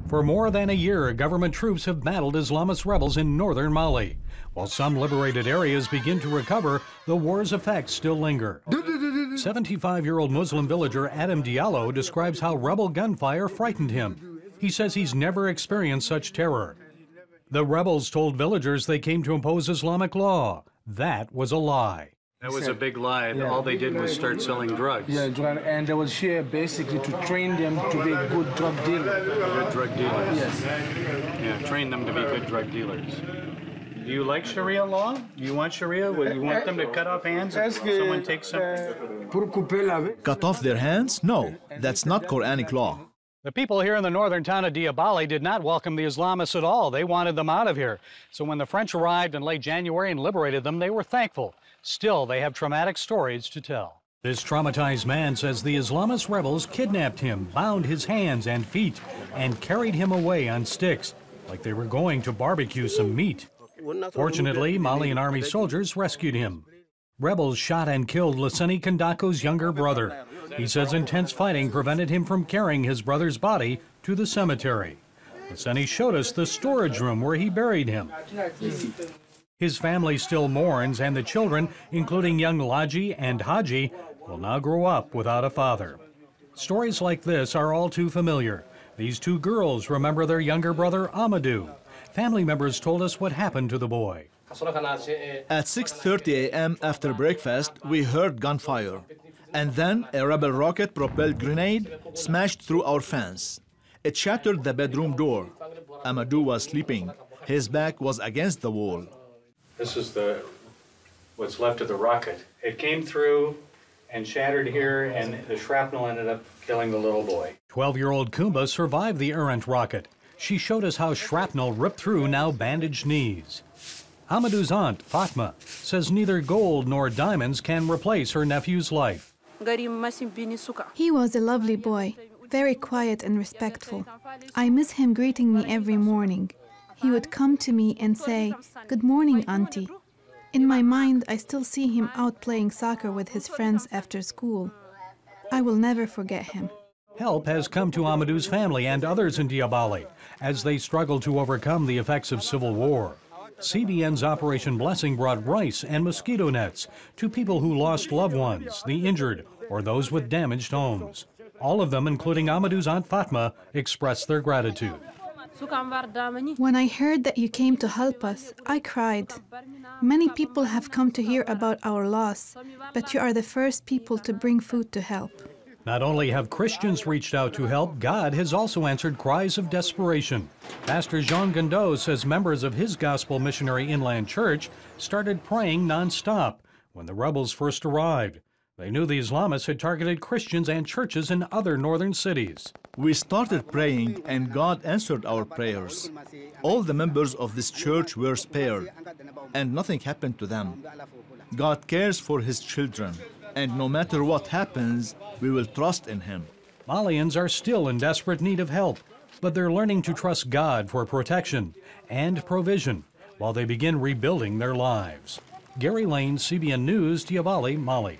For more than a year, government troops have battled Islamist rebels in northern Mali. While some liberated areas begin to recover, the war's effects still linger. 75-year-old Muslim villager Adam Diallo describes how rebel gunfire frightened him. He says he's never experienced such terror. The rebels told villagers they came to impose Islamic law. That was a lie. That was a big lie. Yeah. All they did was start selling drugs. Yeah, and they was here basically to train them to be good drug dealers. Good drug dealers. Yes. Yeah, train them to be good drug dealers. Do you like Sharia law? You want Sharia? Would you want them to cut off hands if someone takes something? Cut off their hands? No, that's not Quranic law. The people here in the northern town of Diabali did not welcome the Islamists at all. They wanted them out of here. So when the French arrived in late January and liberated them, they were thankful. Still, they have traumatic stories to tell. This traumatized man says the Islamist rebels kidnapped him, bound his hands and feet, and carried him away on sticks, like they were going to barbecue some meat. Fortunately, Malian army soldiers rescued him. Rebels shot and killed Laseni Kandako's younger brother. He says intense fighting prevented him from carrying his brother's body to the cemetery. Laseni showed us the storage room where he buried him. His family still mourns, and the children, including young Laji and Haji, will now grow up without a father. Stories like this are all too familiar. These two girls remember their younger brother, Amadou. Family members told us what happened to the boy. At 6:30 a.m. after breakfast, we heard gunfire. And then a rebel rocket-propelled grenade smashed through our fence. It shattered the bedroom door. Amadou was sleeping. His back was against the wall. This is what's left of the rocket. It came through and shattered here, and the shrapnel ended up killing the little boy. 12-year-old Kumba survived the errant rocket. She showed us how shrapnel ripped through now bandaged knees. Amadou's aunt, Fatma, says neither gold nor diamonds can replace her nephew's life. He was a lovely boy, very quiet and respectful. I miss him greeting me every morning. He would come to me and say, "Good morning, Auntie." In my mind, I still see him out playing soccer with his friends after school. I will never forget him. Help has come to Amadou's family and others in Diabali as they struggle to overcome the effects of civil war. CBN's Operation Blessing brought rice and mosquito nets to people who lost loved ones, the injured, or those with damaged homes. All of them, including Amadou's Aunt Fatma, expressed their gratitude. When I heard that you came to help us, I cried. Many people have come to hear about our loss, but you are the first people to bring food to help. Not only have Christians reached out to help, God has also answered cries of desperation. Pastor Jean Gondot says members of his Gospel Missionary Inland Church started praying nonstop when the rebels first arrived. They knew the Islamists had targeted Christians and churches in other northern cities. We started praying, and God answered our prayers. All the members of this church were spared, and nothing happened to them. God cares for His children, and no matter what happens, we will trust in Him. Malians are still in desperate need of help, but they're learning to trust God for protection and provision while they begin rebuilding their lives. Gary Lane, CBN News, Diabali, Mali.